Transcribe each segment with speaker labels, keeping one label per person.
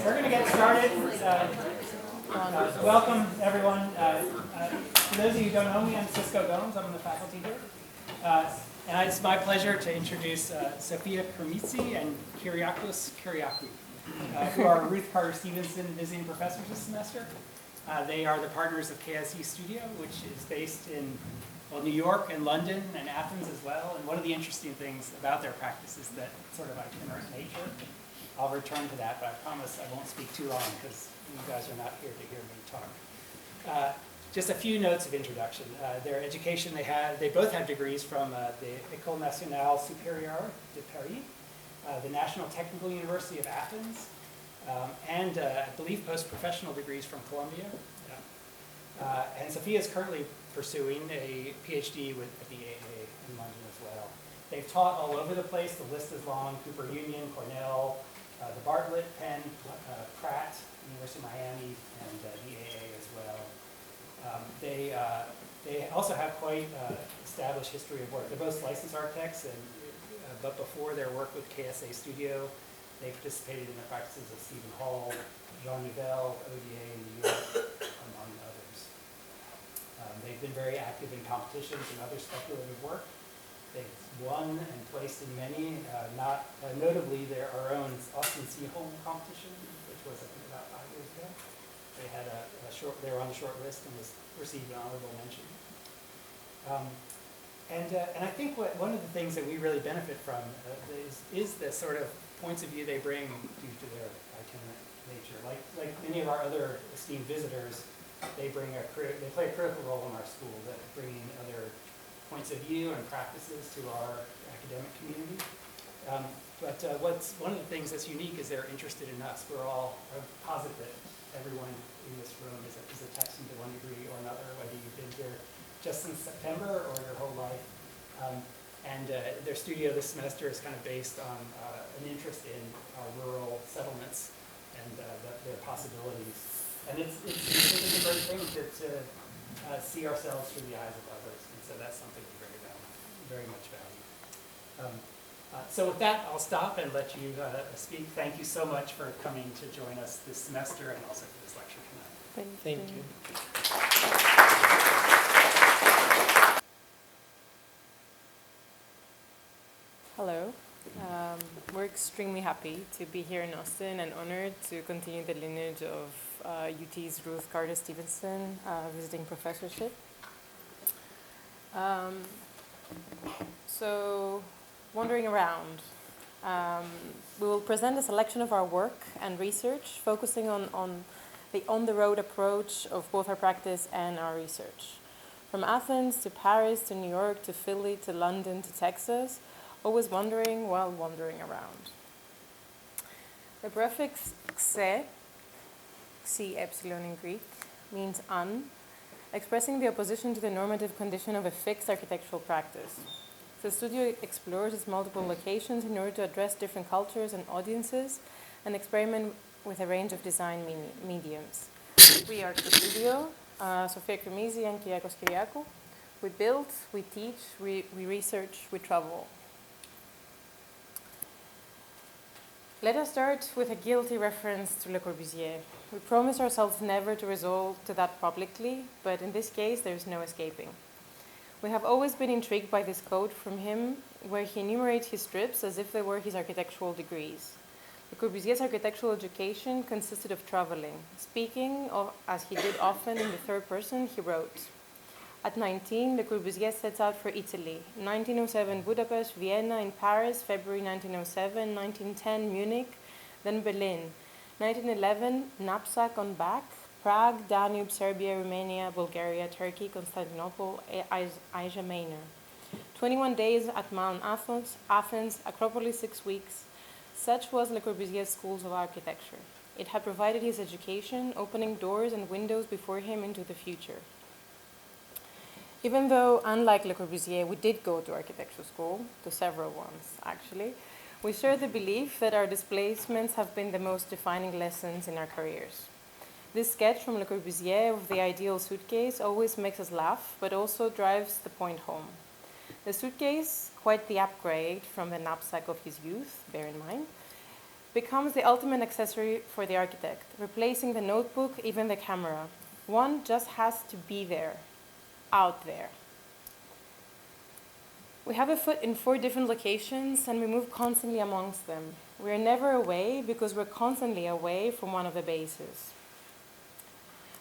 Speaker 1: We're going to get started. Welcome, everyone. For those of you who don't know me, I'm Cisco Gomes. I'm in the faculty here. And it's my pleasure to introduce Sofia Krimizi and Kyriakos Kyriakou, who are Ruth Carter Stevenson visiting professors this semester. They are the partners of ksestudio, which is based in New York and London and Athens as well. And one of the interesting things about their practice is that sort of itinerant nature. I'll return to that, but I promise I won't speak too long because you guys are not here to hear me talk. Just a few notes of introduction. Their education, they both have degrees from the École Nationale Supérieure de Paris, the National Technical University of Athens, and I believe post-professional degrees from Columbia. And Sofia is currently pursuing a PhD at the AA in London as well. They've taught all over the place. The list is long: Cooper Union, Cornell, the Bartlett, Penn, Pratt, University of Miami, and the AA as well. They also have quite established history of work. They're both licensed architects, but before their work with ksestudio, they participated in the practices of Stephen Holl, Jean Nouvel, ODA in New York, among others. They've been very active in competitions and other speculative work. They've won and placed in many, notably our own Austin Seaholm competition, which was I think about 5 years ago. They had they were on the short list and received an honorable mention. And I think one of the things that we really benefit from is the sort of points of view they bring due to their itinerant nature. Like many of our other esteemed visitors, they play a critical role in our school, that bringing other points of view and practices to our academic community. But one of the things that's unique is they're interested in us. We're all positive that everyone in this room is a Texan to one degree or another, whether you've been here just since September or your whole life. And their studio this semester is kind of based on an interest in our rural settlements and their possibilities. And it's a great thing to see ourselves through the eyes of others. And so that's something we very much value. So with that, I'll stop and let you speak. Thank you so much for coming to join us this semester and also for this lecture tonight.
Speaker 2: Thank you.
Speaker 3: Hello. We're extremely happy to be here in Austin and honored to continue the lineage of UT's Ruth Carter Stevenson visiting professorship. So, wandering around, we will present a selection of our work and research, focusing on the on-the-road approach of both our practice and our research. From Athens to Paris to New York to Philly to London to Texas, always wandering while wandering around. The prefix xe in Greek, means un, expressing the opposition to the normative condition of a fixed architectural practice. The studio explores its multiple locations in order to address different cultures and audiences and experiment with a range of design mediums. We are ksestudio, Sofia Krimizi and Kyriakos Kyriakou. We build, we teach, we research, we travel. Let us start with a guilty reference to Le Corbusier. We promise ourselves never to resort to that publicly, but in this case there is no escaping. We have always been intrigued by this quote from him, where he enumerates his trips as if they were his architectural degrees. Le Corbusier's architectural education consisted of traveling. Speaking, as he did often in the third person, he wrote, "At 19, Le Corbusier sets out for Italy. 1907 Budapest, Vienna, in Paris, February 1907, 1910 Munich, then Berlin. 1911 knapsack on back, Prague, Danube, Serbia, Romania, Bulgaria, Turkey, Constantinople, Asia Minor. 21 days at Mount Athens, Acropolis 6 weeks. Such was Le Corbusier's schools of architecture. It had provided his education, opening doors and windows before him into the future." Even though, unlike Le Corbusier, we did go to architecture school, to several ones actually, we share the belief that our displacements have been the most defining lessons in our careers. This sketch from Le Corbusier of the ideal suitcase always makes us laugh, but also drives the point home. The suitcase, quite the upgrade from the knapsack of his youth, bear in mind, becomes the ultimate accessory for the architect, replacing the notebook, even the camera. One just has to be there, out there. We have a foot in 4 different locations and we move constantly amongst them. We are never away because we're constantly away from one of the bases.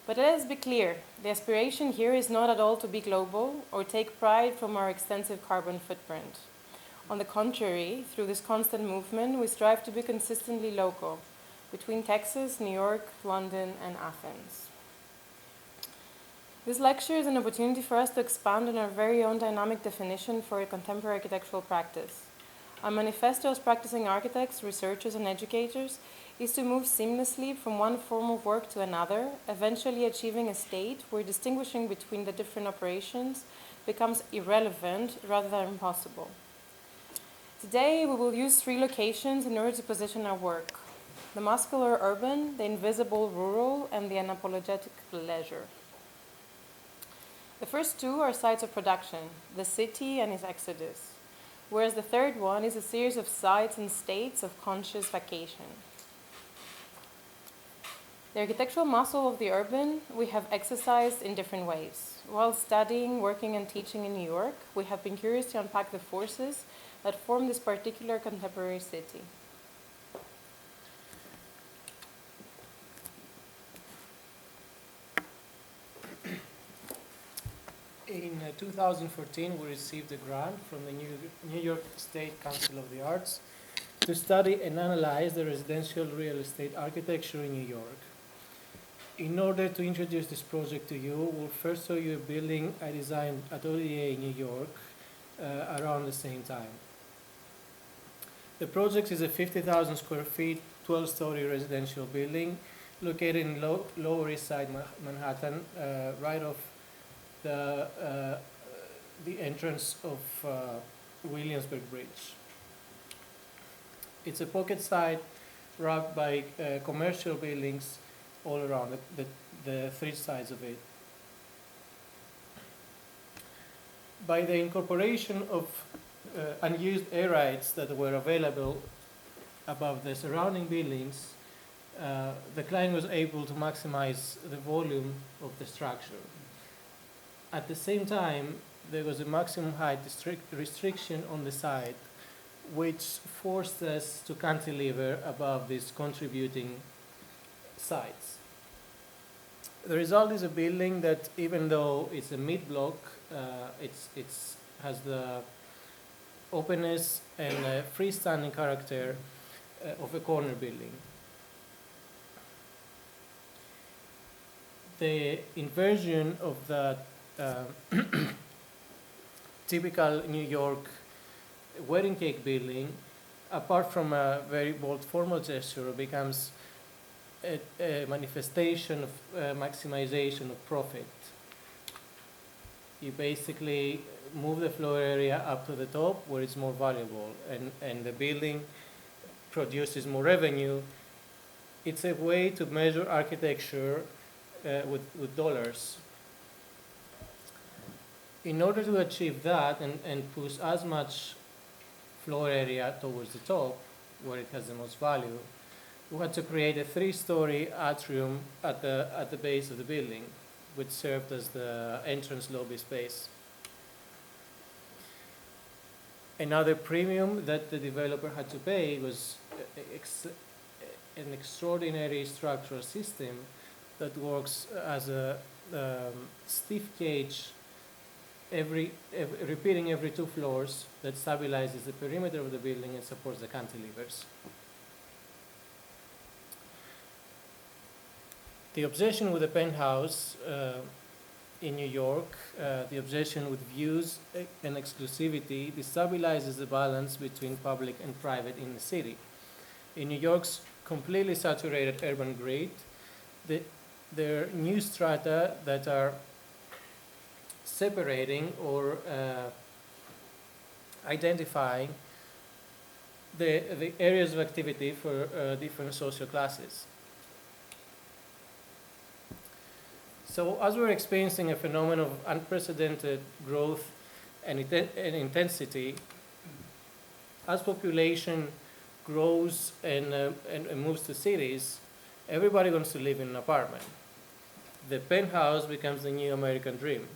Speaker 3: But let us be clear, the aspiration here is not at all to be global or take pride from our extensive carbon footprint. On the contrary, through this constant movement, we strive to be consistently local, between Texas, New York, London, and Athens. This lecture is an opportunity for us to expand on our very own dynamic definition for a contemporary architectural practice. Our manifesto as practicing architects, researchers, and educators is to move seamlessly from one form of work to another, eventually achieving a state where distinguishing between the different operations becomes irrelevant rather than impossible. Today, we will use 3 locations in order to position our work: the muscular urban, the invisible rural, and the unapologetic leisure. The first 2 are sites of production, the city and its exodus, whereas the third one is a series of sites and states of conscious vacation. The architectural muscle of the urban we have exercised in different ways. While studying, working, and teaching in New York, we have been curious to unpack the forces that form this particular contemporary city.
Speaker 2: In 2014, we received a grant from the New York State Council of the Arts to study and analyze the residential real estate architecture in New York. In order to introduce this project to you, we'll first show you a building I designed at Ateliers in New York around the same time. The project is a 50,000 square feet, 12-story residential building located in Lower East Side Manhattan, right off the entrance of Williamsburg Bridge. It's a pocket site wrapped by commercial buildings all around the 3 sides of it. By the incorporation of unused air rights that were available above the surrounding buildings, the client was able to maximize the volume of the structure. At the same time, there was a maximum height restriction on the site, which forced us to cantilever above these contributing sites. The result is a building that, even though it's a mid-block, it has the openness and freestanding character of a corner building. The inversion of the typical New York wedding cake building, apart from a very bold formal gesture, becomes a manifestation of maximization of profit. You basically move the floor area up to the top where it's more valuable, and the building produces more revenue. It's a way to measure architecture with dollars. In order to achieve that and push as much floor area towards the top, where it has the most value, we had to create a 3-story atrium at the base of the building, which served as the entrance lobby space. Another premium that the developer had to pay was an extraordinary structural system that works as a stiff cage, repeating every 2 floors, that stabilizes the perimeter of the building and supports the cantilevers. The obsession with the penthouse in New York, the obsession with views and exclusivity, destabilizes the balance between public and private in the city. In New York's completely saturated urban grid, there are new strata that are separating or identifying the areas of activity for different social classes. So as we're experiencing a phenomenon of unprecedented growth and intensity, as population grows and moves to cities, everybody wants to live in an apartment. The penthouse becomes the new American dream.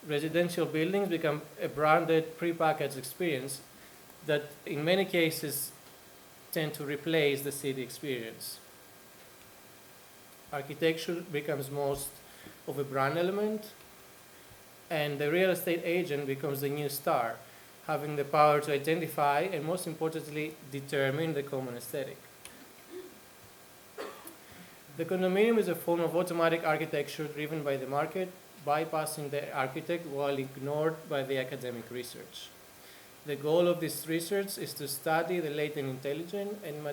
Speaker 2: Residential buildings become a branded, prepackaged experience that in many cases tend to replace the city experience. Architecture becomes most of a brand element, and the real estate agent becomes the new star, having the power to identify and, most importantly, determine the common aesthetic. The condominium is a form of automatic architecture driven by the market, bypassing the architect while ignored by the academic research. The goal of this research is to study the latent intelligence and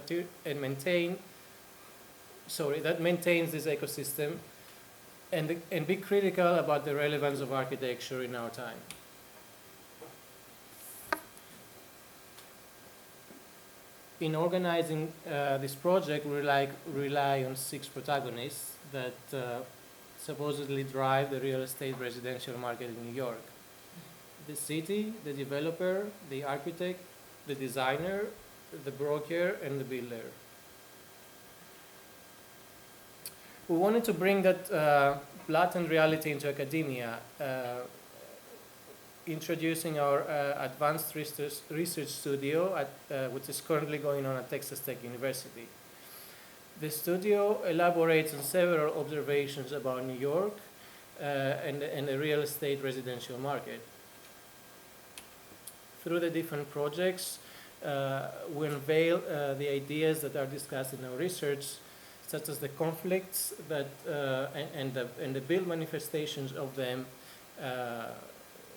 Speaker 2: maintains this ecosystem and be critical about the relevance of architecture in our time. In organizing this project, we rely on 6 protagonists that supposedly drive the real estate residential market in New York: the city, the developer, the architect, the designer, the broker, and the builder. We wanted to bring that blatant reality into academia, introducing our advanced research studio, which is currently going on at Texas Tech University. The studio elaborates on several observations about New York and the real estate residential market. Through the different projects, we unveil the ideas that are discussed in our research, such as the conflicts that and the built manifestations of them,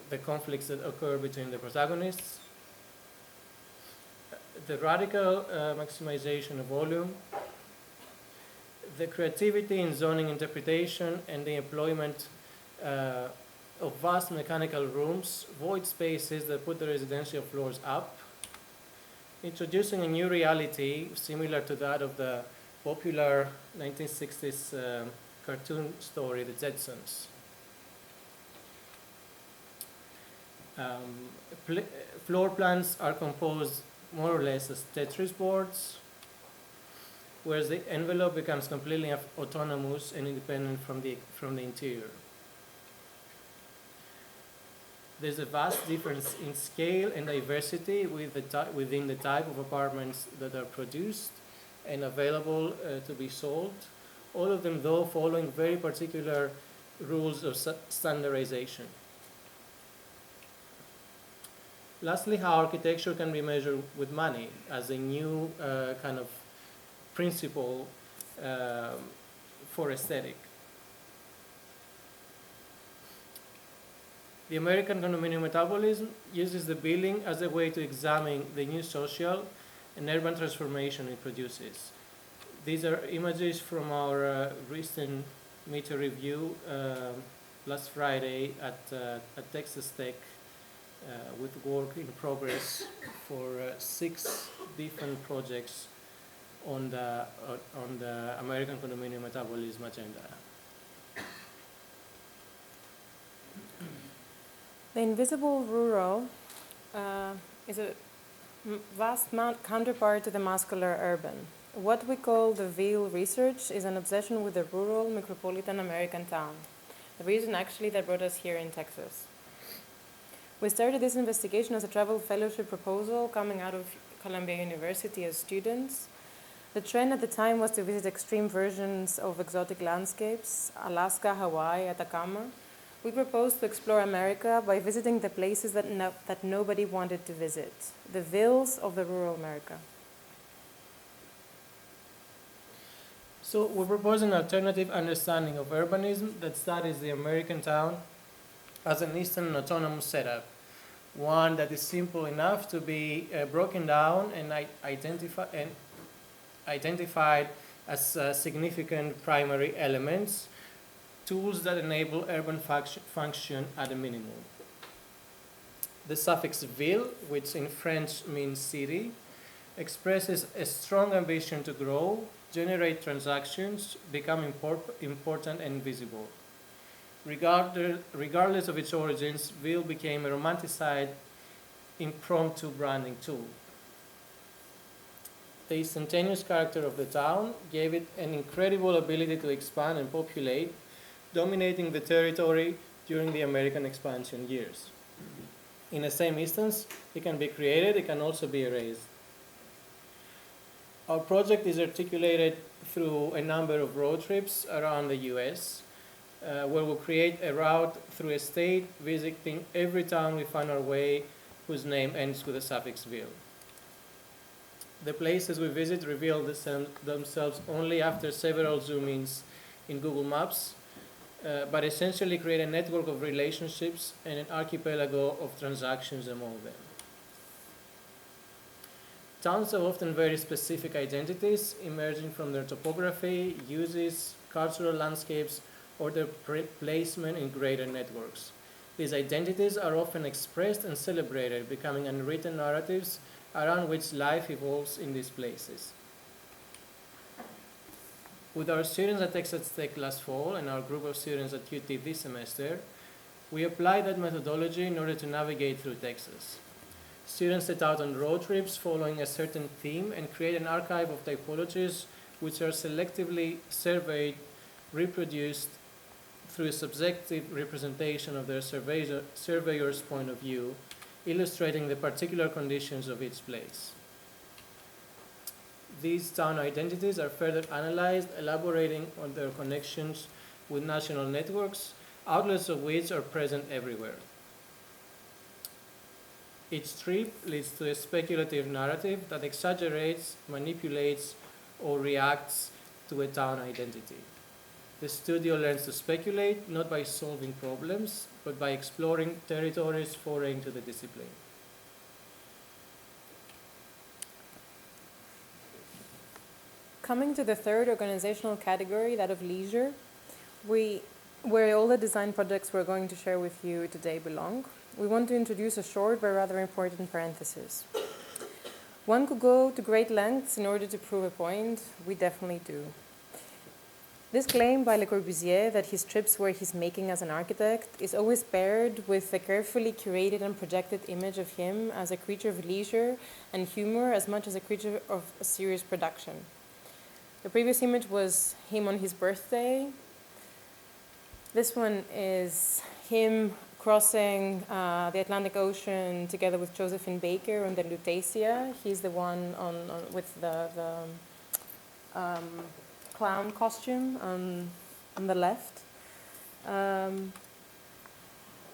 Speaker 2: the conflicts that occur between the protagonists, the radical maximization of volume, the creativity in zoning interpretation, and the employment of vast mechanical rooms, void spaces that put the residential floors up, introducing a new reality similar to that of the popular 1960s cartoon story, The Jetsons. Floor plans are composed more or less as Tetris boards, whereas the envelope becomes completely autonomous and independent from the interior. There's a vast difference in scale and diversity within the type of apartments that are produced and available to be sold, all of them though following very particular rules of standardization. Lastly, how architecture can be measured with money as a new kind of principle for aesthetic. The American condominium metabolism uses the building as a way to examine the new social and urban transformation it produces. These are images from our recent meter review last Friday at Texas Tech with work in progress for 6 different projects on the American condominium metabolism agenda.
Speaker 3: The invisible rural is a vast counterpart to the muscular urban. What we call the Ville research is an obsession with the rural micropolitan American town, the reason actually that brought us here in Texas. We started this investigation as a travel fellowship proposal coming out of Columbia University as students. The trend at the time was to visit extreme versions of exotic landscapes, Alaska, Hawaii, Atacama. We proposed to explore America by visiting the places that nobody wanted to visit, the villes of the rural America.
Speaker 2: So we propose an alternative understanding of urbanism that studies the American town as an Eastern autonomous setup, one that is simple enough to be broken down and identified as significant primary elements, tools that enable urban function at a minimum. The suffix ville, which in French means city, expresses a strong ambition to grow, generate transactions, become important and visible. Regardless of its origins, ville became a romanticized impromptu branding tool. the instantaneous character of the town gave it an incredible ability to expand and populate, dominating the territory during the American expansion years. In the same instance, it can be created, it can also be erased. Our project is articulated through a number of road trips around the US, where we'll create a route through a state, visiting every town we find our way whose name ends with the suffix "ville." The places we visit reveal themselves only after several zoom-ins in Google Maps, but essentially create a network of relationships and an archipelago of transactions among them. Towns have often very specific identities emerging from their topography, uses, cultural landscapes, or their placement in greater networks. These identities are often expressed and celebrated, becoming unwritten narratives around which life evolves in these places. With our students at Texas Tech last fall and our group of students at UT this semester, we applied that methodology in order to navigate through Texas. Students set out on road trips following a certain theme and create an archive of typologies which are selectively surveyed, reproduced through a subjective representation of their surveyor's point of view, illustrating the particular conditions of each place. These town identities are further analyzed, elaborating on their connections with national networks, outlets of which are present everywhere. Each trip leads to a speculative narrative that exaggerates, manipulates, or reacts to a town identity. The studio learns to speculate, not by solving problems, but by exploring territories foreign to the discipline.
Speaker 3: Coming to the third organizational category, that of leisure, where all the design projects we're going to share with you today belong, we want to introduce a short but rather important parenthesis. One could go to great lengths in order to prove a point. We definitely do. This claim by Le Corbusier that his trips were his making as an architect is always paired with a carefully curated and projected image of him as a creature of leisure and humor as much as a creature of a serious production. The previous image was him on his birthday. This one is him crossing the Atlantic Ocean together with Josephine Baker on the Lutetia. He's the one with the clown costume on the left. And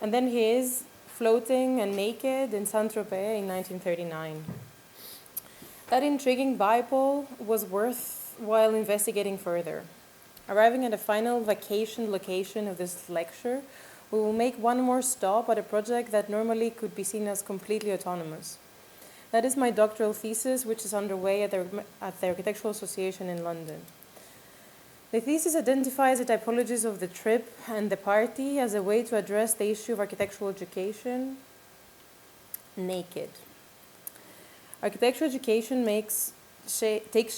Speaker 3: then he is floating and naked in Saint-Tropez in 1939. That intriguing bipole was worthwhile investigating further. Arriving at a final vacation location of this lecture, we will make one more stop at a project that normally could be seen as completely autonomous. That is my doctoral thesis, which is underway at the Architectural Association in London. The thesis identifies the typologies of the trip and the party as a way to address the issue of architectural education naked. Architectural education takes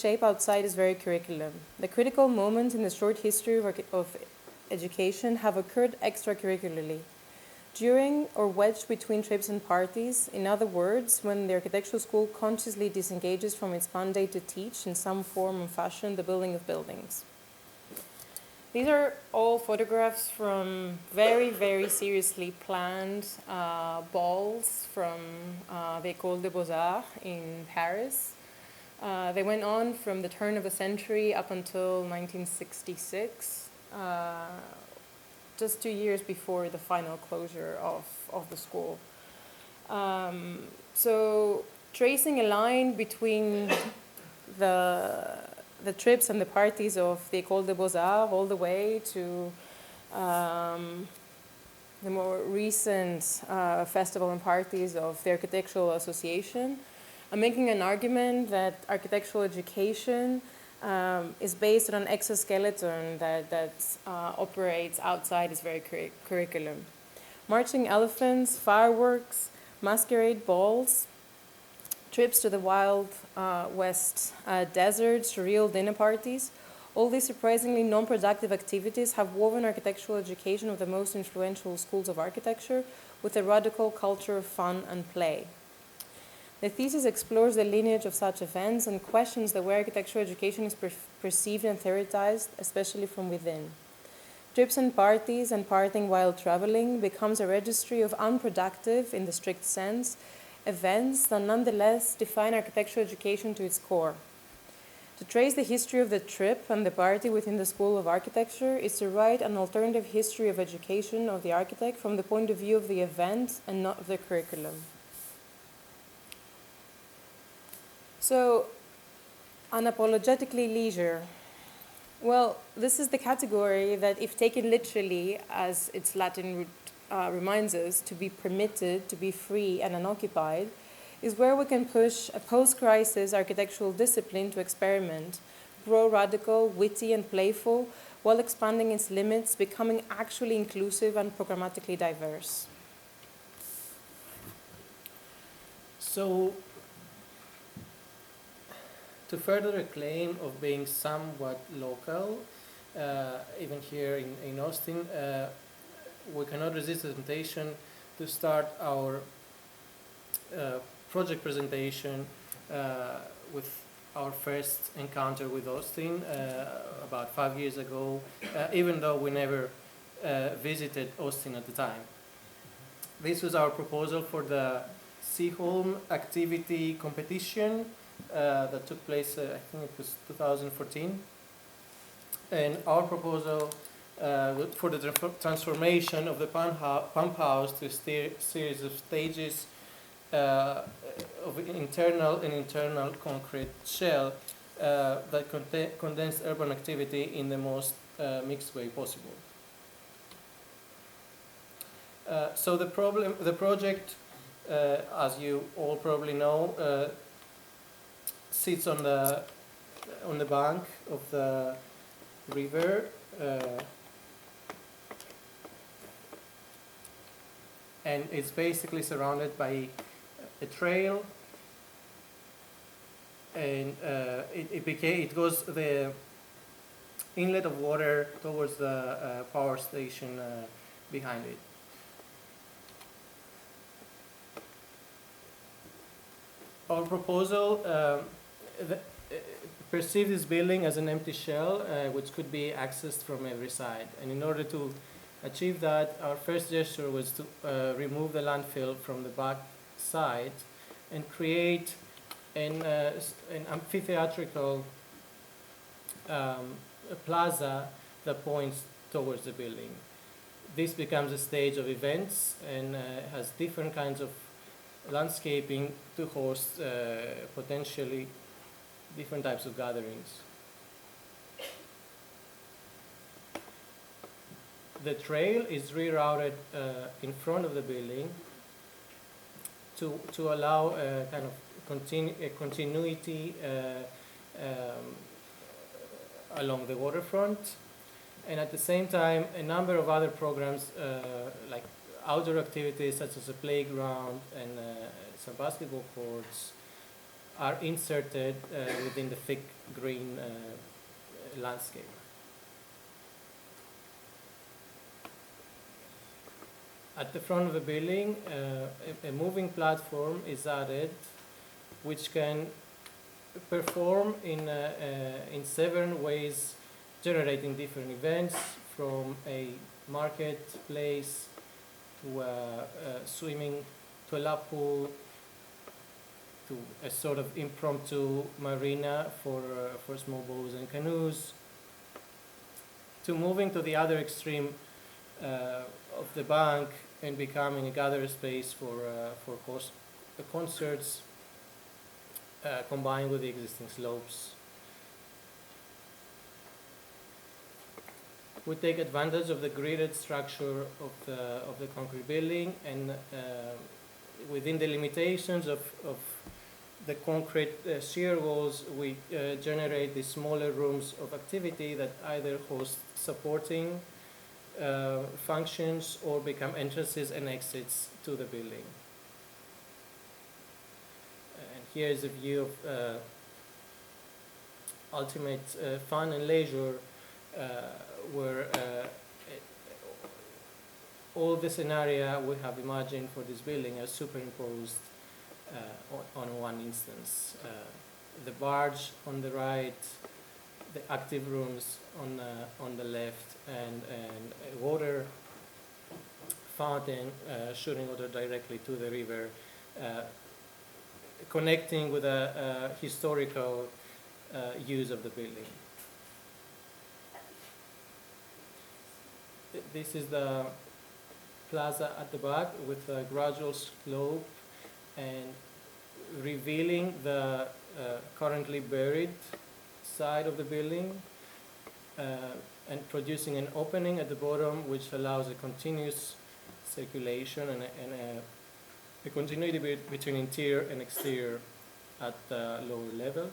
Speaker 3: shape outside its very curriculum. The critical moments in the short history of education have occurred extracurricularly, during or wedged between trips and parties. In other words, when the architectural school consciously disengages from its mandate to teach in some form or fashion the building of buildings. These are all photographs from very, very seriously planned balls from the École des Beaux-Arts in Paris. They went on from the turn of the century up until 1966. Just 2 years before the final closure of the school. So tracing a line between the trips and the parties of the École des Beaux-Arts all the way to the more recent festival and parties of the Architectural Association, I'm making an argument that architectural education is based on an exoskeleton that operates outside its very curriculum. Marching elephants, fireworks, masquerade balls, trips to the wild west desert, surreal dinner parties, all these surprisingly non-productive activities have woven architectural education of the most influential schools of architecture with a radical culture of fun and play. The thesis explores the lineage of such events and questions the way architectural education is perceived and theorized, especially from within. Trips and parties and partying while traveling becomes a registry of unproductive, in the strict sense, events that nonetheless define architectural education to its core. To trace the history of the trip and the party within the School of Architecture is to write an alternative history of education of the architect from the point of view of the event and not of the curriculum. So, unapologetically leisure. Well, this is the category that, if taken literally, as its Latin root reminds us, to be permitted, to be free and unoccupied, is where we can push a post-crisis architectural discipline to experiment, grow radical, witty and playful, while expanding its limits, becoming actually inclusive and programmatically diverse.
Speaker 2: So, to further a claim of being somewhat local, even here in Austin, we cannot resist the temptation to start our project presentation with our first encounter with Austin about 5 years ago, even though we never visited Austin at the time. This was our proposal for the Seaholm activity competition that took place, I think it was 2014. And our proposal for the transformation of the pump house to a series of stages of internal concrete shell that condensed urban activity in the most mixed way possible. So the project, as you all probably know, sits on the bank of the river, and it's basically surrounded by a trail, and it goes the inlet of water towards the power station behind it. Our proposal perceived this building as an empty shell, which could be accessed from every side. And in order to achieve that, our first gesture was to remove the landfill from the back side and create an amphitheatrical plaza that points towards the building. This becomes a stage of events and has different kinds of landscaping to host potentially different types of gatherings. The trail is rerouted in front of the building to allow a kind of continuity along the waterfront, and at the same time a number of other programs like outdoor activities such as a playground and some basketball courts are inserted within the thick green landscape. At the front of the building, a moving platform is added, which can perform in several ways, generating different events, from a marketplace to swimming, to a lap pool, to a sort of impromptu marina for small boats and canoes, to moving to the other extreme of the bank and becoming a gathering space for concerts combined with the existing slopes. We take advantage of the gridded structure of the concrete building, and within the limitations of the concrete shear walls, we generate these smaller rooms of activity that either host supporting functions or become entrances and exits to the building. And here is a view of ultimate fun and leisure, where all the scenario we have imagined for this building are superimposed on one instance. The barge on the right, the active rooms on the left, and a water fountain shooting water directly to the river, connecting with a historical use of the building. This is the plaza at the back with a gradual slope and revealing the currently buried side of the building and producing an opening at the bottom which allows a continuous circulation and a continuity between interior and exterior at the lower level.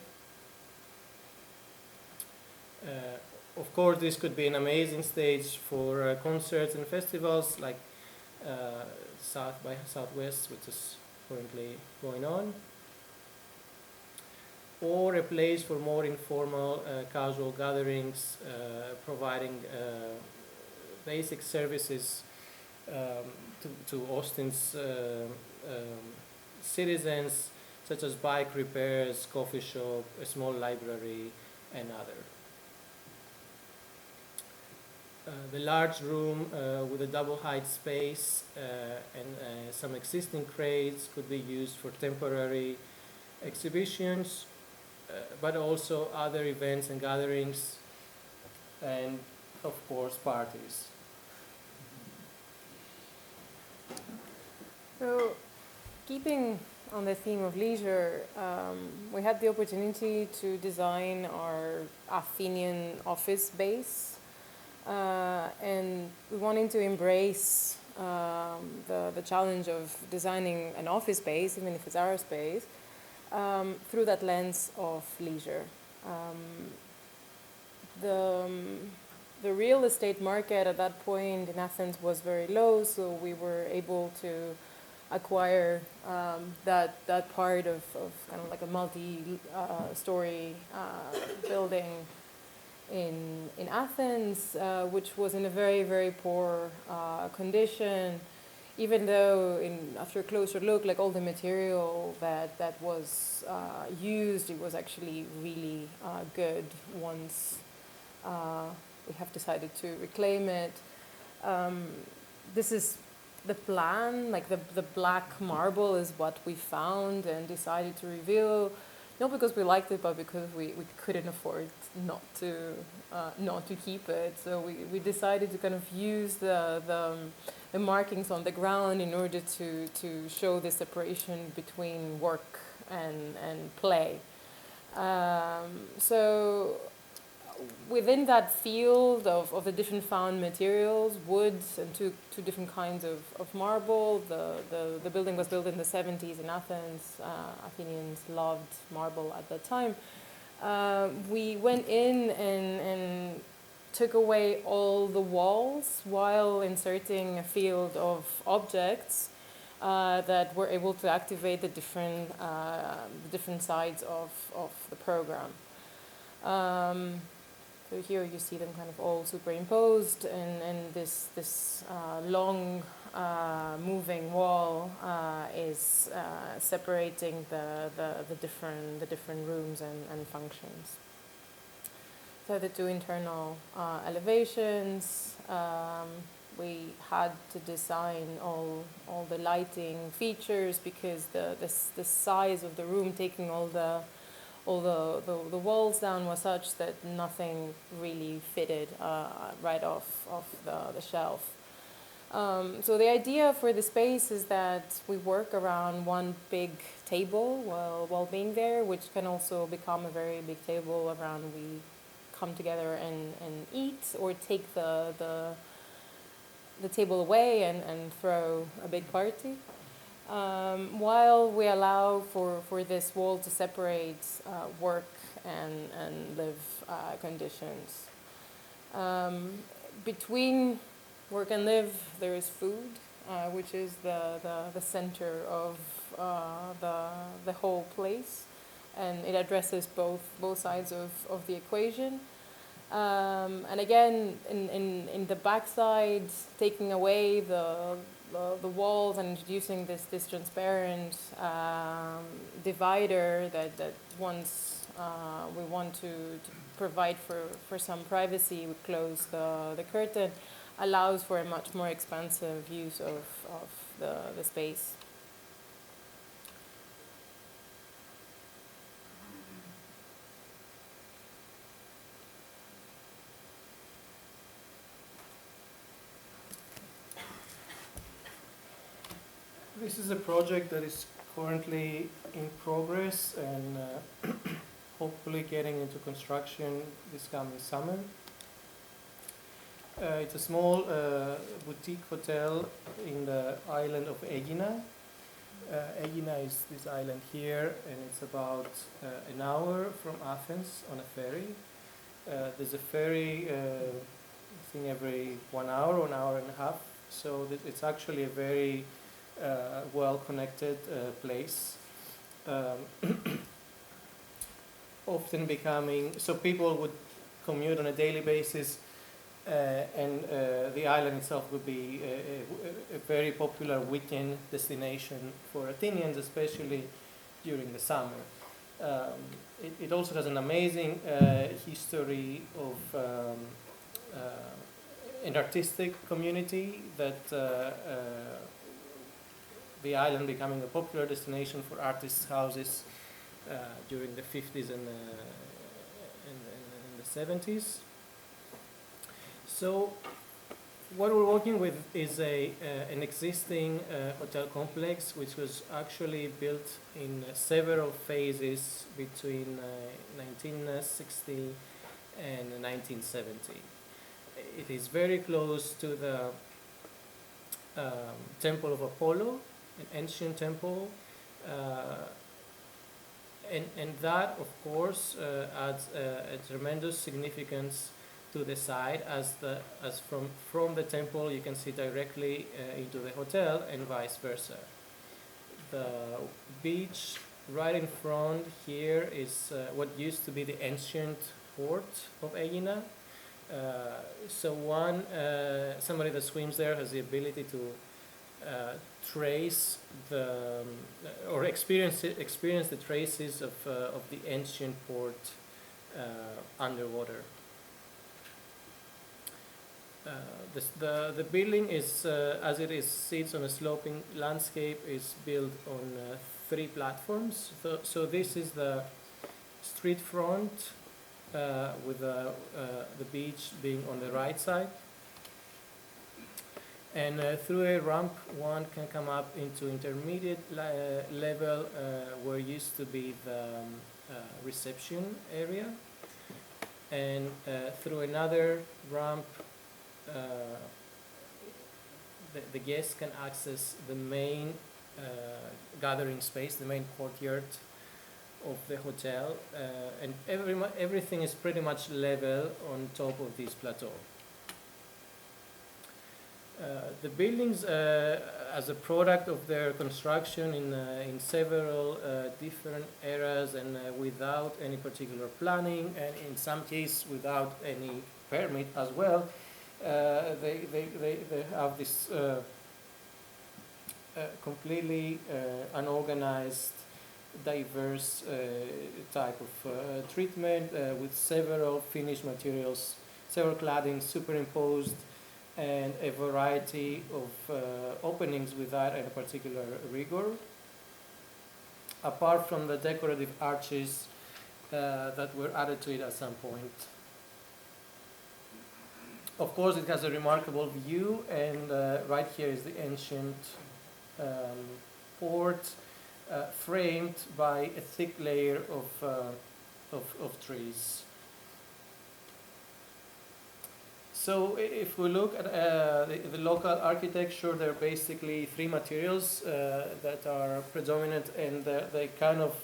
Speaker 2: Of course, this could be an amazing stage for concerts and festivals like South by Southwest, which is currently going on, or a place for more informal, casual gatherings, providing basic services to Austin's citizens, such as bike repairs, coffee shop, a small library, and other. The large room with a double height space and some existing crates could be used for temporary exhibitions, but also other events and gatherings, and of course parties.
Speaker 3: So, keeping on the theme of leisure, we had the opportunity to design our Athenian office base. And we wanted to embrace the challenge of designing an office space, even if it's our space, through that lens of leisure. The real estate market at that point in Athens was very low, so we were able to acquire that part of kind of like a multi-story building in Athens, which was in a very, very poor condition, even though after a closer look, like all the material that was used, it was actually really good once we have decided to reclaim it. This is the plan, like the black marble is what we found and decided to reveal. Not because we liked it, but because we couldn't afford not to keep it. So we decided to kind of use the markings on the ground in order to show the separation between work and play. So within that field of the different found materials, woods and two different kinds of marble, the building was built in the 70s in Athens. Athenians loved marble at that time. We went in and took away all the walls while inserting a field of objects that were able to activate the different sides of the program. So here you see them kind of all superimposed, and this long moving wall is separating the different rooms and functions. So the two internal elevations, we had to design all the lighting features because the size of the room, taking all the walls down, was such that nothing really fitted right off the shelf. So the idea for the space is that we work around one big table while being there, which can also become a very big table around we come together and eat, or take the table away and throw a big party. While we allow for this wall to separate work and live conditions. Between work and live, there is food, which is the center of the whole place, and it addresses both sides of the equation. And again, in the backside, taking away the walls and introducing this transparent divider that once we want to provide for some privacy, we close the curtain, allows for a much more expansive use of the space.
Speaker 2: This is a project that is currently in progress and hopefully getting into construction this coming summer. It's a small boutique hotel in the island of Aegina. Aegina is this island here, and it's about an hour from Athens on a ferry. There's a ferry, I think every 1 hour or an hour and a half, so it's actually a very well-connected place. Often becoming, so people would commute on a daily basis, and the island itself would be a very popular weekend destination for Athenians, especially during the summer. It also has an amazing history of an artistic community that the island becoming a popular destination for artists' houses during the 50s and the 70s. So what we're working with is an existing hotel complex which was actually built in several phases between 1960 and 1970. It is very close to the Temple of Apollo, an ancient temple, and that, of course, adds a tremendous significance to the site, as from the temple you can see directly into the hotel and vice versa. The beach right in front here is what used to be the ancient port of Aegina. So somebody that swims there has the ability to trace or experience the traces of the ancient port underwater. The building is, as it sits on a sloping landscape, is built on 3 platforms. So this is the street front with the beach being on the right side. And through a ramp, one can come up into intermediate level where used to be the reception area. And through another ramp, the guests can access the main gathering space, the main courtyard of the hotel. And everything is pretty much level on top of this plateau. The buildings, as a product of their construction in several different eras and without any particular planning, and in some cases without any permit as well, they have this completely unorganized, diverse type of treatment with several finished materials, several claddings superimposed, and a variety of openings without any particular rigor, apart from the decorative arches that were added to it at some point. Of course, it has a remarkable view, and right here is the ancient port, framed by a thick layer of trees. So if we look at the local architecture, there are basically 3 materials that are predominant, and they kind of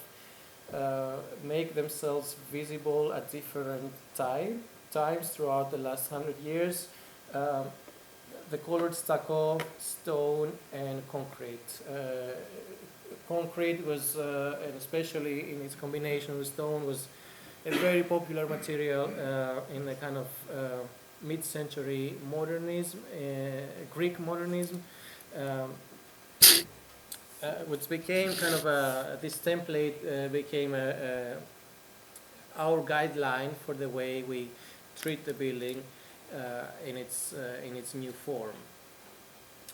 Speaker 2: make themselves visible at different times throughout the last 100 years. The colored stucco, stone, and concrete. Concrete was, and especially in its combination with stone, was a very popular material in the kind of mid-century modernism, Greek modernism, Um, which became kind of this template became our guideline for the way we treat the building in its new form.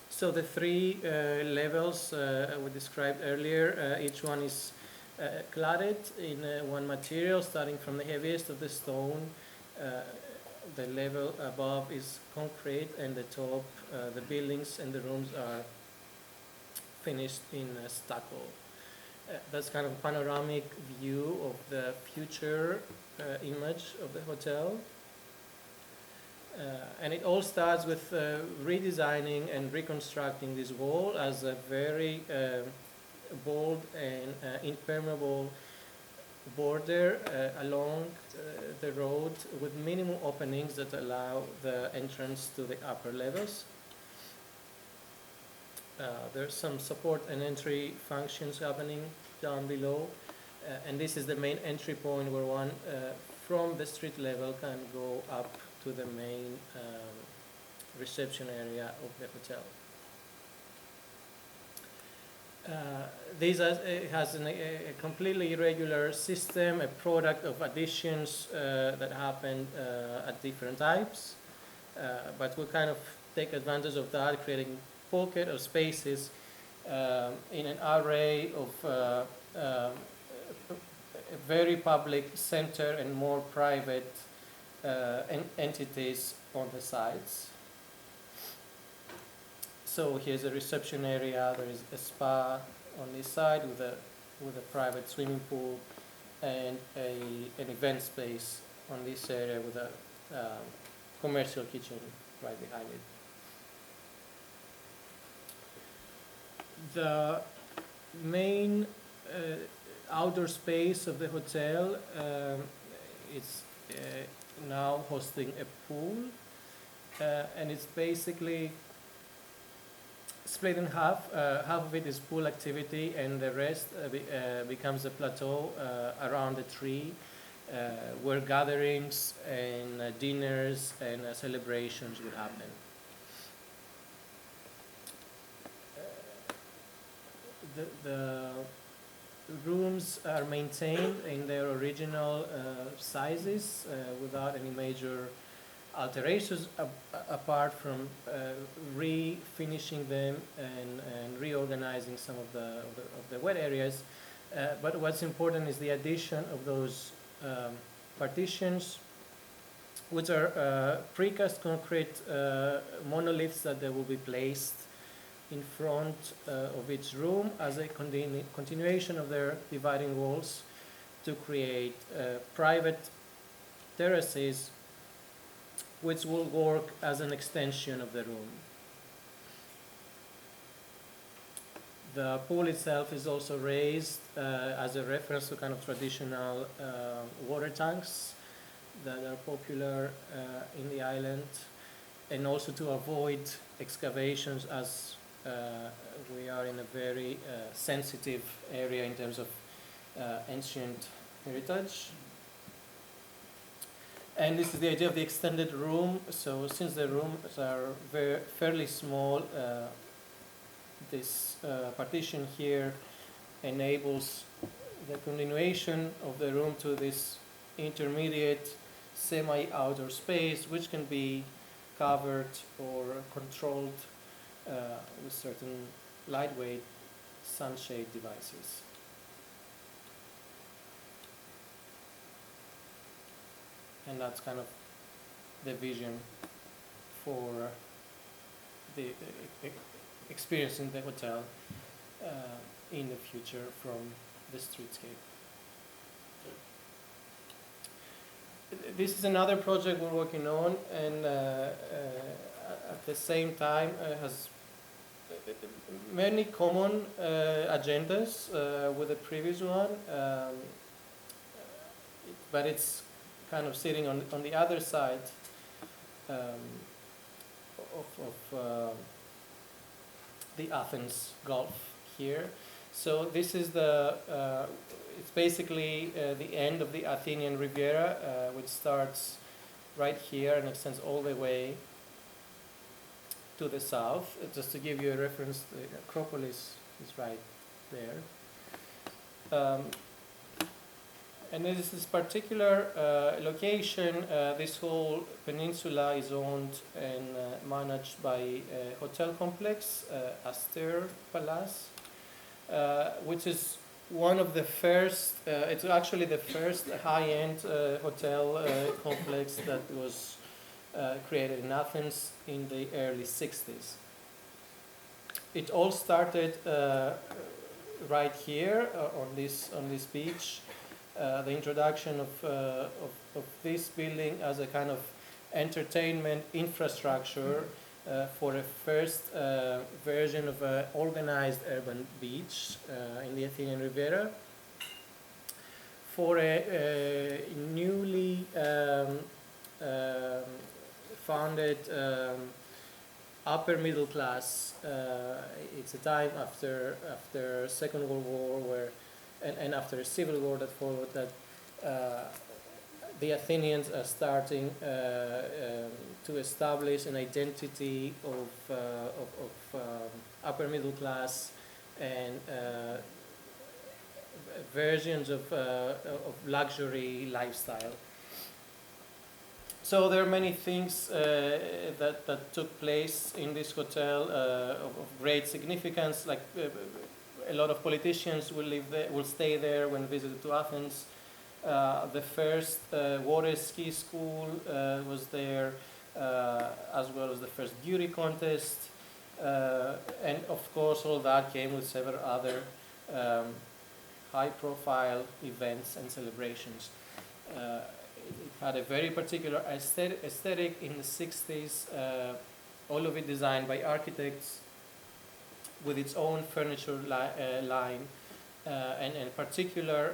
Speaker 2: So the three levels we described earlier, each one is cladded in one material, starting from the heaviest of the stone. The level above is concrete, and the top, the buildings and the rooms are finished in stucco. That's kind of a panoramic view of the future image of the hotel. And it all starts with redesigning and reconstructing this wall as a very bold and impermeable border along the road with minimum openings that allow the entrance to the upper levels. There's some support and entry functions happening down below, and this is the main entry point where one from the street level can go up to the main reception area of the hotel. This has a completely irregular system, a product of additions that happened at different types, but we kind of take advantage of that, creating pocket of spaces in an array of very public center and more private entities on the sides. So here's a reception area. There is a spa on this side with a private swimming pool, and an event space on this area with a commercial kitchen right behind it. The main outdoor space of the hotel is now hosting a pool, and it's basically split in half. Half of it is pool activity, and the rest becomes a plateau around the tree where gatherings and dinners and celebrations would happen. The rooms are maintained in their original sizes without any major alterations apart from refinishing them and reorganizing some of the wet areas. But what's important is the addition of those partitions, which are precast concrete monoliths that they will be placed in front of each room as a continuation of their dividing walls to create private terraces which will work as an extension of the room. The pool itself is also raised as a reference to kind of traditional water tanks that are popular in the island, and also to avoid excavations as we are in a very sensitive area in terms of ancient heritage. And this is the idea of the extended room. So since the rooms are fairly small, this partition here enables the continuation of the room to this intermediate semi-outdoor space, which can be covered or controlled with certain lightweight sunshade devices. And that's kind of the vision for the experience in the hotel in the future from the streetscape. This is another project we're working on, and at the same time has many common agendas with the previous one, but it's kind of sitting on the other side of the Athens Gulf here. So this is it's basically the end of the Athenian Riviera, which starts right here and extends all the way to the south. Just to give you a reference, the Acropolis is right there. And in this particular location, this whole peninsula is owned and managed by a hotel complex, Aster Palace, which is one of the first, it's actually the first high-end hotel complex that was created in Athens in the early 60s. It all started right here on this beach. The introduction of this building as a kind of entertainment infrastructure for a first version of an organized urban beach in the Athenian Riviera, for a newly founded upper middle class. It's a time after Second World War where, and after a civil war that followed, that the Athenians are starting to establish an identity of upper middle class and versions of luxury lifestyle. So there are many things that took place in this hotel of great significance, like a lot of politicians will live there, will stay there when visited to Athens. The first water ski school was there, as well as the first beauty contest, and of course all that came with several other high-profile events and celebrations. It had a very particular aesthetic in the 60s, all of it designed by architects with its own furniture line, and a particular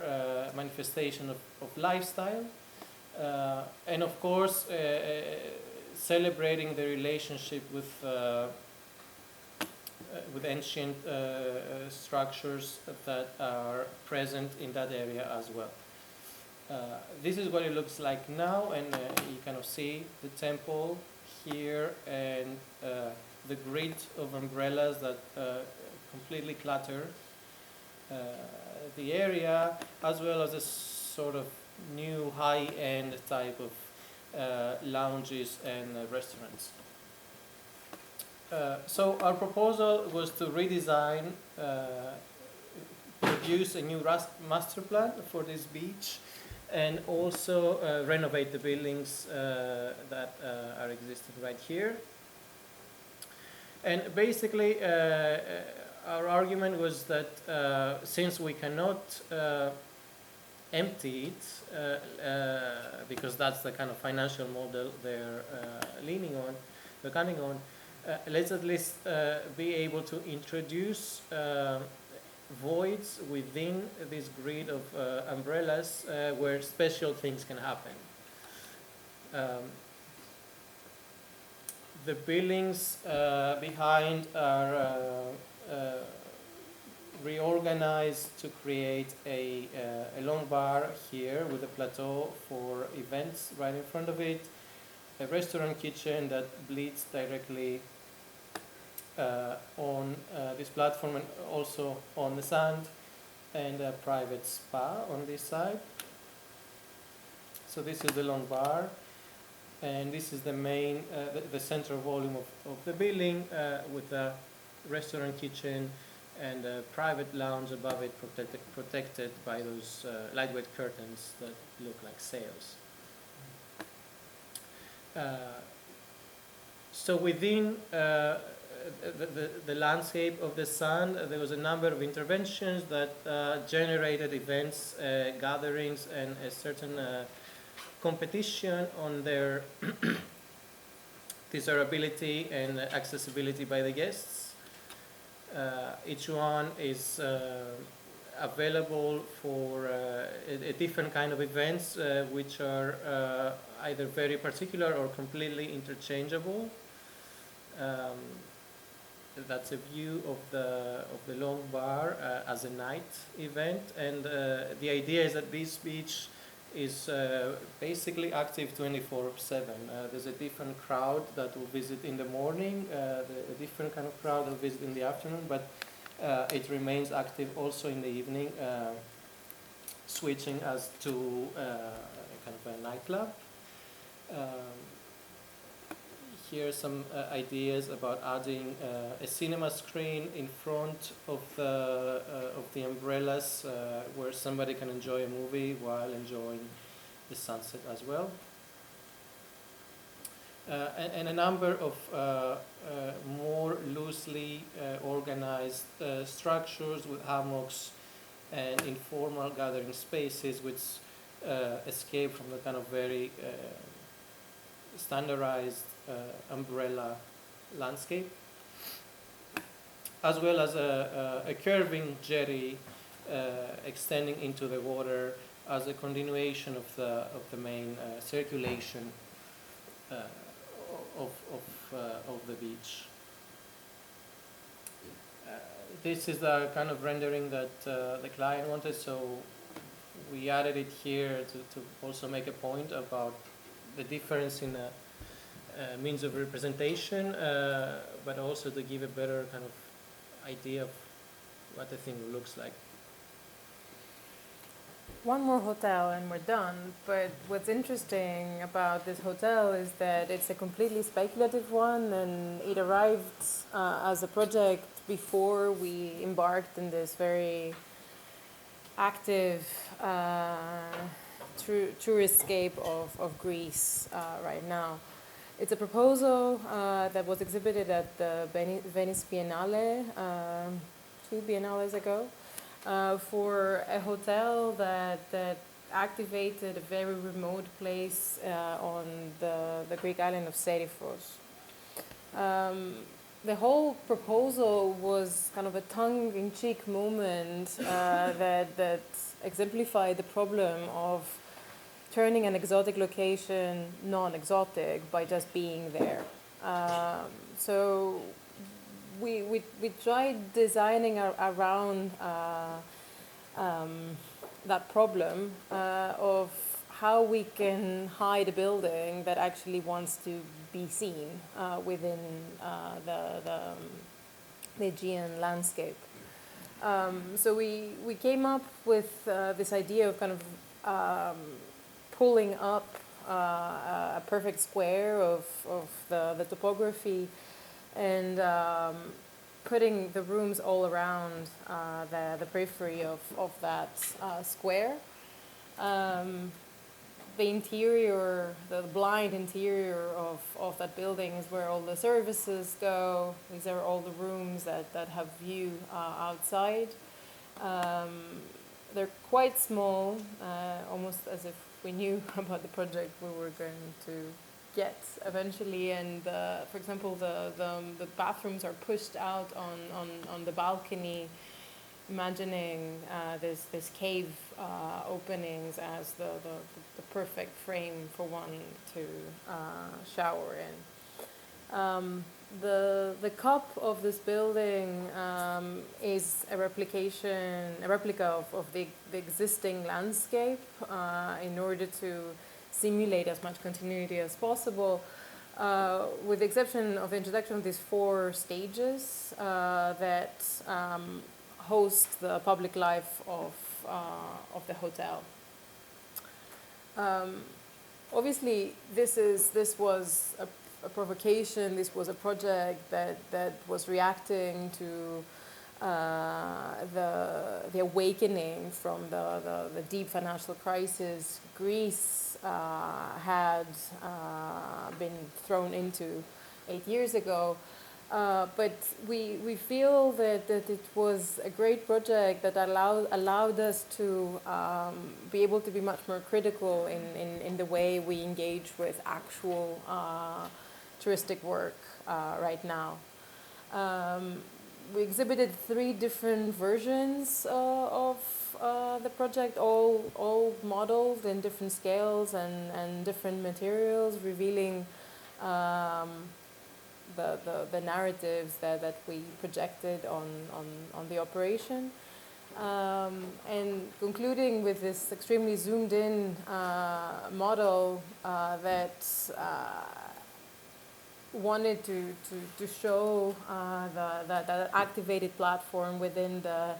Speaker 2: manifestation of lifestyle, and of course celebrating the relationship with ancient structures that are present in that area as well. This is what it looks like now, and you kind of see the temple here and the grid of umbrellas that completely clutter the area, as well as a sort of new high-end type of lounges and restaurants. So our proposal was to redesign, produce a new master plan for this beach, and also renovate the buildings that are existing right here. And basically, our argument was that since we cannot empty it, because that's the kind of financial model they're counting on, let's at least be able to introduce voids within this grid of umbrellas where special things can happen. The buildings behind are reorganized to create a long bar here with a plateau for events right in front of it, a restaurant kitchen that bleeds directly on this platform and also on the sand, and a private spa on this side. So this is the long bar, and this is the main, the central volume of the building with a restaurant kitchen and a private lounge above it, protected by those lightweight curtains that look like sails. So within the landscape of the sand, there was a number of interventions that generated events, gatherings, and a certain competition on their desirability and accessibility by the guests. Each one is available for a different kind of events, which are either very particular or completely interchangeable. That's a view of the long bar as a night event, and the idea is that this beach is basically active 24/7. There's a different crowd that will visit in the morning, a different kind of crowd that will visit in the afternoon, but it remains active also in the evening, switching as to kind of a nightclub. Here are some ideas about adding a cinema screen in front of the umbrellas where somebody can enjoy a movie while enjoying the sunset as well. And a number of more loosely organized structures with hammocks and informal gathering spaces which escape from the kind of very standardized umbrella landscape, as well as a curving jetty extending into the water as a continuation of the main circulation of the beach. This is the kind of rendering that the client wanted, so we added it here to also make a point about the difference in means of representation, but also to give a better kind of idea of what the thing looks like.
Speaker 3: One more hotel and we're done, but what's interesting about this hotel is that it's a completely speculative one, and it arrived as a project before we embarked in this very active touristscape of Greece right now. It's a proposal that was exhibited at the Venice Biennale 2 biennales ago for a hotel that activated a very remote place on the Greek island of Serifos. The whole proposal was kind of a tongue-in-cheek moment that exemplified the problem of turning an exotic location non-exotic by just being there. So we tried designing around that problem of how we can hide a building that actually wants to be seen within the Aegean landscape. So we came up with this idea of kind of pulling up a perfect square of the topography and putting the rooms all around the periphery of that square. The interior, the blind interior of that building is where all the services go. These are all the rooms that have view outside. They're quite small, almost as if we knew about the project we were going to get eventually. And for example, the bathrooms are pushed out on the balcony, imagining this cave openings as the perfect frame for one to shower in. The cup of this building is a replica of the existing landscape in order to simulate as much continuity as possible, with the exception of the introduction of these 4 stages that host the public life of the hotel. Obviously, this was a provocation. This was a project that was reacting to the awakening from the deep financial crisis Greece had been thrown into 8 years ago. But we feel that it was a great project that allowed us to be able to be much more critical in the way we engage with actual touristic work right now. We exhibited 3 different versions of the project, all modeled in different scales and different materials, revealing the narratives that we projected on the operation. And concluding with this extremely zoomed in model that wanted to show the activated platform within the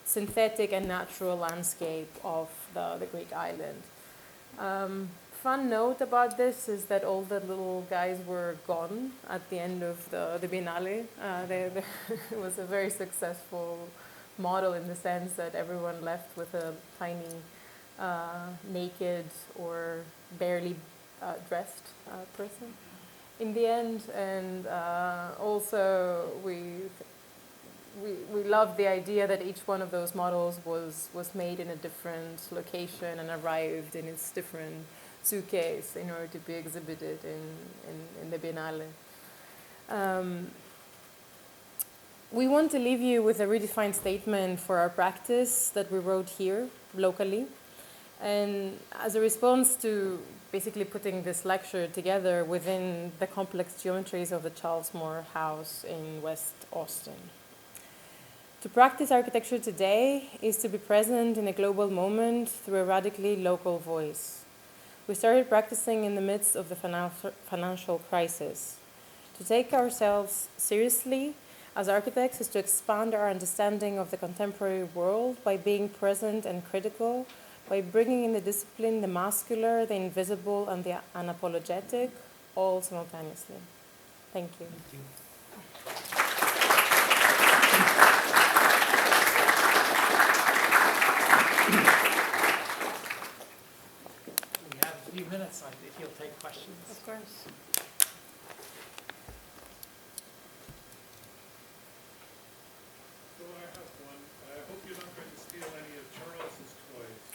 Speaker 3: synthetic and natural landscape of the Greek island. Fun note about this is that all the little guys were gone at the end of the Biennale. It was a very successful model in the sense that everyone left with a tiny naked or barely dressed person in the end. And also we loved the idea that each one of those models was made in a different location and arrived in its different suitcase in order to be exhibited in the Biennale. We want to leave you with a redefined statement for our practice that we wrote here locally. And as a response to basically putting this lecture together within the complex geometries of the Charles Moore House in West Austin. To practice architecture today is to be present in a global moment through a radically local voice. We started practicing in the midst of the financial crisis. To take ourselves seriously as architects is to expand our understanding of the contemporary world by being present and critical, by bringing in the discipline, the muscular, the invisible, and the unapologetic, all simultaneously. Thank you.
Speaker 1: Thank you. We have a few minutes if you'll take questions.
Speaker 3: Of course.
Speaker 4: So I have one. I hope you're not going to steal any of Charles's toys.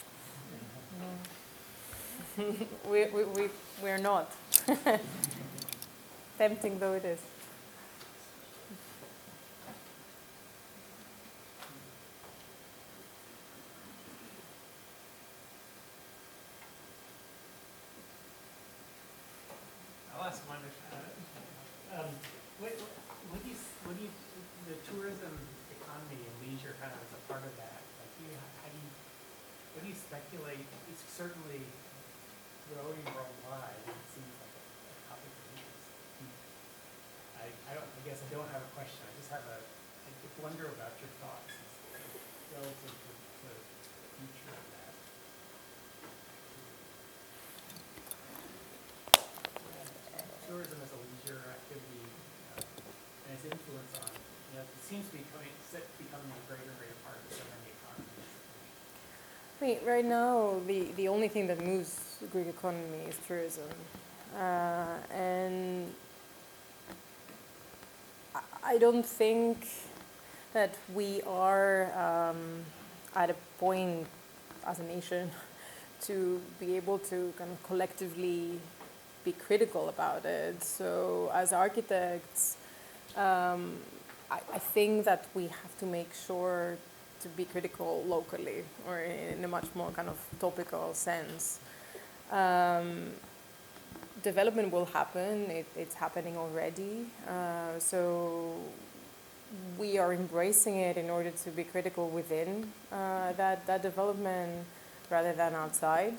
Speaker 3: We're not. Tempting though it is.
Speaker 1: I'll ask one. What do you, the tourism economy and leisure kind of as a part of that? Like, what do you speculate? It's certainly growing worldwide. It seems like a topic of interest. I guess I don't have a question. I just have I wonder about your thoughts relative to the future of that. Tourism as a leisure activity and its influence on, it seems to be becoming a greater and greater part of so many economies.
Speaker 3: I mean, right now, the only thing that moves the Greek economy is tourism. And I don't think that we are at a point as a nation to be able to kind of collectively be critical about it. So as architects, I think that we have to make sure to be critical locally or in a much more kind of topical sense. Development will happen, it's happening already. So we are embracing it in order to be critical within that development rather than outside.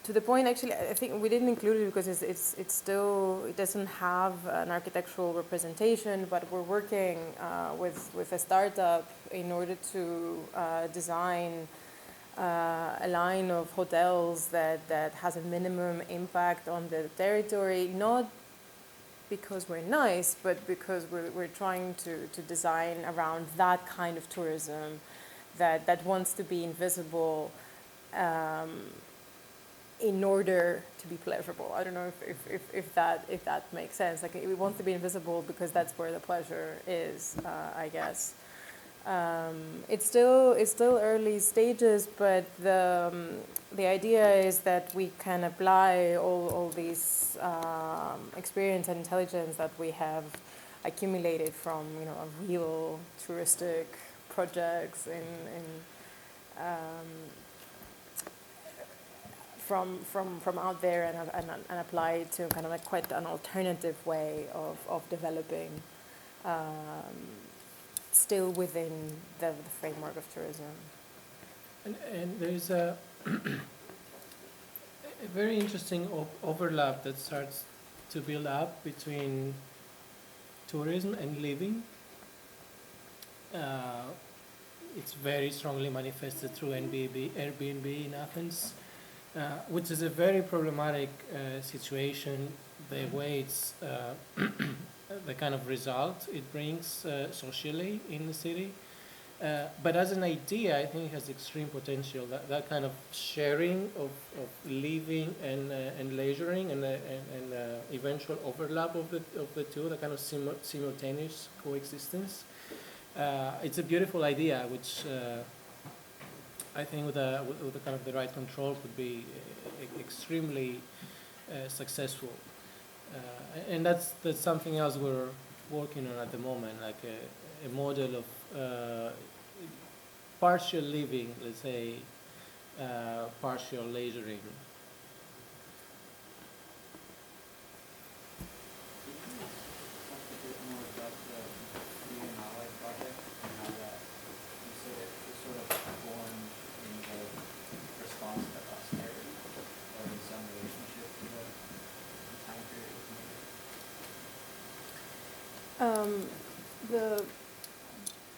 Speaker 3: To the point, actually, I think we didn't include it because it's still, it doesn't have an architectural representation, but we're working with a startup in order to design a line of hotels that has a minimum impact on the territory, not because we're nice, but because we're trying to design around that kind of tourism that wants to be invisible in order to be pleasurable. I don't know if that makes sense. Like, we want to be invisible because that's where the pleasure is, I guess. It's still early stages, but the idea is that we can apply all these experience and intelligence that we have accumulated from real touristic projects from out there and apply it to kind of like quite an alternative way of developing still within the framework of tourism.
Speaker 2: And there's a very interesting overlap that starts to build up between tourism and living. It's very strongly manifested through Airbnb in Athens, which is a very problematic situation, the way it's, the kind of result it brings socially in the city. But as an idea, I think it has extreme potential. That kind of sharing of living and leisuring and eventual overlap of the two, the kind of simultaneous coexistence. It's a beautiful idea, which I think with the kind of the right control could be extremely successful. And that's something else we're working on at the moment, like a model of partial living, let's say, partial leisuring.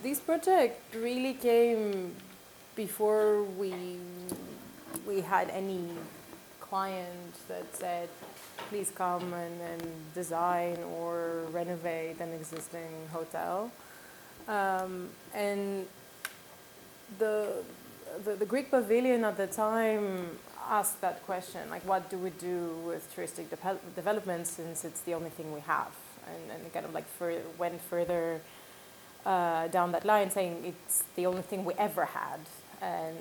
Speaker 3: This project really came before we had any client that said, please come and design or renovate an existing hotel. And the Greek pavilion at the time asked that question, like, what do we do with touristic development since it's the only thing we have? And kind of like went further down that line, saying it's the only thing we ever had, and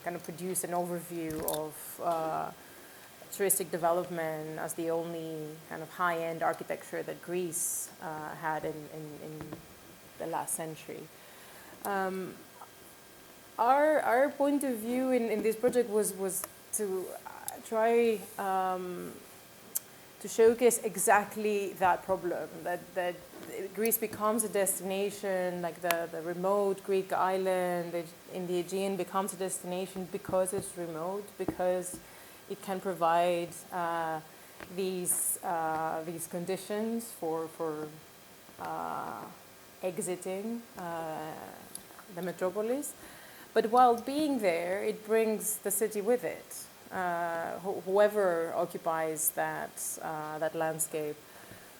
Speaker 3: kind of produced an overview of touristic development as the only kind of high-end architecture that Greece had in the last century. Our point of view in this project was to try to showcase exactly that problem, that Greece becomes a destination, like the remote Greek island in the Aegean becomes a destination because it's remote, because it can provide these conditions for exiting the metropolis. But while being there, it brings the city with it. Whoever occupies that landscape.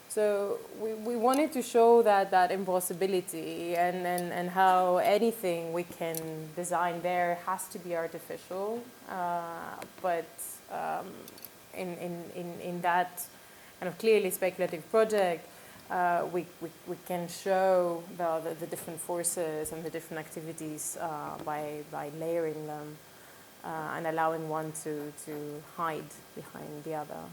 Speaker 3: So we wanted to show that impossibility and how anything we can design there has to be artificial, but in that kind of clearly speculative project, we can show the different forces and the different activities by layering them. And allowing one to hide behind the other.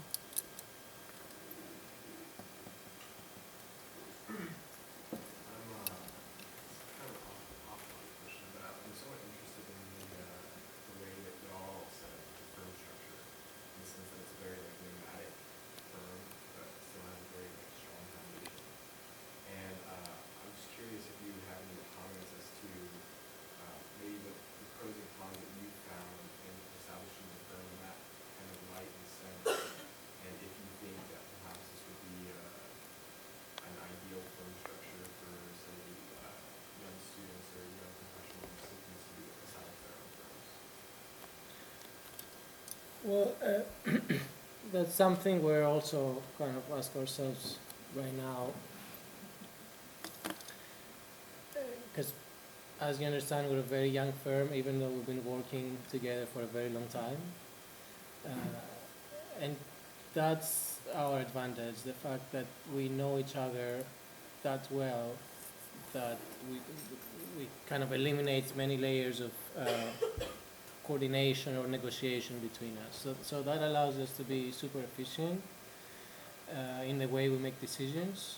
Speaker 2: Well, that's something we're also kind of ask ourselves right now. Because as you understand, we're a very young firm, even though we've been working together for a very long time. And that's our advantage, the fact that we know each other that well, that we kind of eliminates many layers of coordination or negotiation between us. So that allows us to be super efficient in the way we make decisions.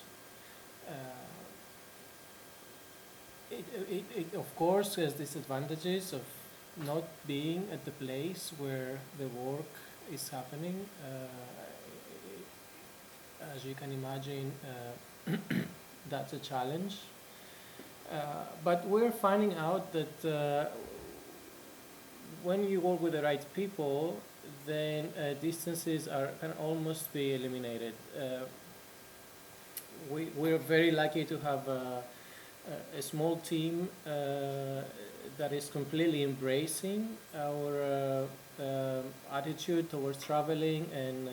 Speaker 2: It of course has disadvantages of not being at the place where the work is happening. As you can imagine, that's a challenge. But we're finding out that when you work with the right people, then distances can almost be eliminated. We're very lucky to have a small team that is completely embracing our attitude towards traveling and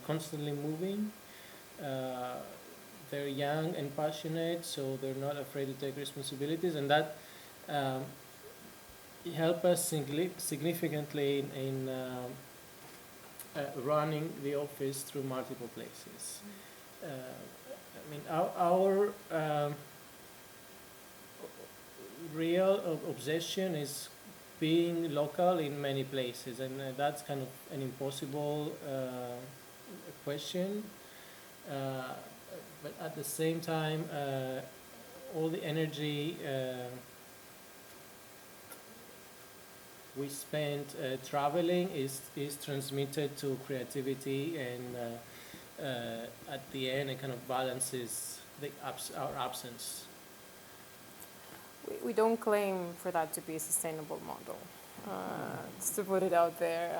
Speaker 2: constantly moving. They're young and passionate, so they're not afraid to take responsibilities, and that help us significantly in running the office through multiple places. I mean, our real obsession is being local in many places, and that's kind of an impossible question. But at the same time, all the energy we spend traveling is transmitted to creativity, and at the end it kind of balances our absence.
Speaker 3: We don't claim for that to be a sustainable model, just to put it out there.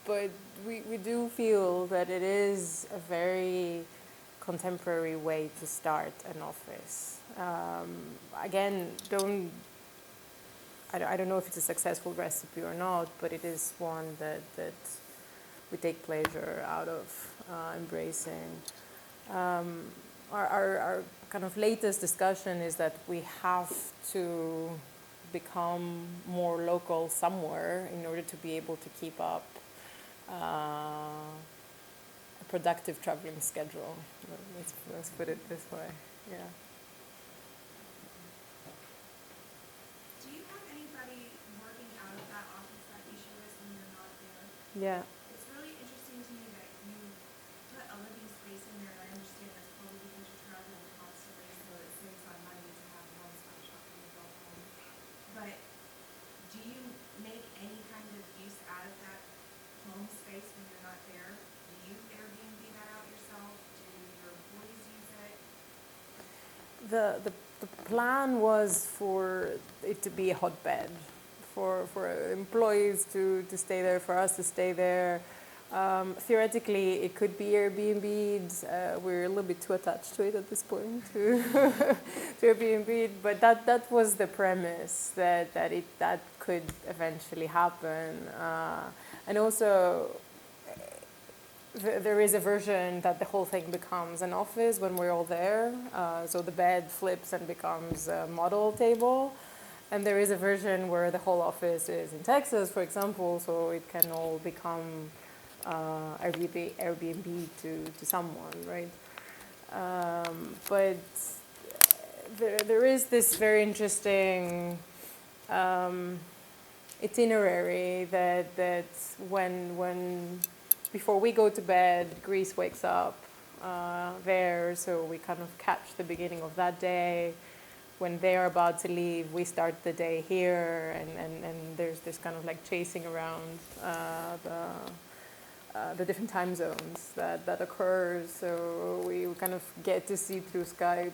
Speaker 3: But we do feel that it is a very contemporary way to start an office. Again, I don't know if it's a successful recipe or not, but it is one that we take pleasure out of embracing. Our kind of latest discussion is that we have to become more local somewhere in order to be able to keep up a productive traveling schedule. Let's put it this way. Yeah.
Speaker 5: Do you have anybody working out of that office that you show us when you're not there?
Speaker 3: Yeah.
Speaker 5: It's really interesting to me that you put a living space in there. I understand that's probably because you're traveling constantly, so it saves on money to have a one-stop shop for your golf home. But do you make any kind of use out of that home space when you're not there? Do you Airbnb that out yourself? Do your employees use it?
Speaker 3: The plan was for it to be a hotbed, for employees to stay there, for us to stay there. Theoretically, it could be Airbnb'd. We're a little bit too attached to it at this point to Airbnb, but that was the premise, that could eventually happen. And also, there is a version that the whole thing becomes an office when we're all there. So the bed flips and becomes a model table. And there is a version where the whole office is in Texas, for example, so it can all become Airbnb to someone, right? But there is this very interesting itinerary that when before we go to bed, Greece wakes up there, so we kind of catch the beginning of that day. When they're about to leave, we start the day here, and there's this kind of like chasing around the different time zones that occurs. So we kind of get to see through Skype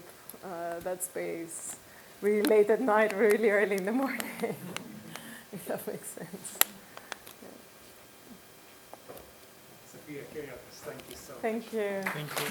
Speaker 3: that space really late at night, really early in the morning, if that makes sense.
Speaker 4: Sofia Krimizi, thank you so much.
Speaker 3: Thank you.
Speaker 2: Thank you.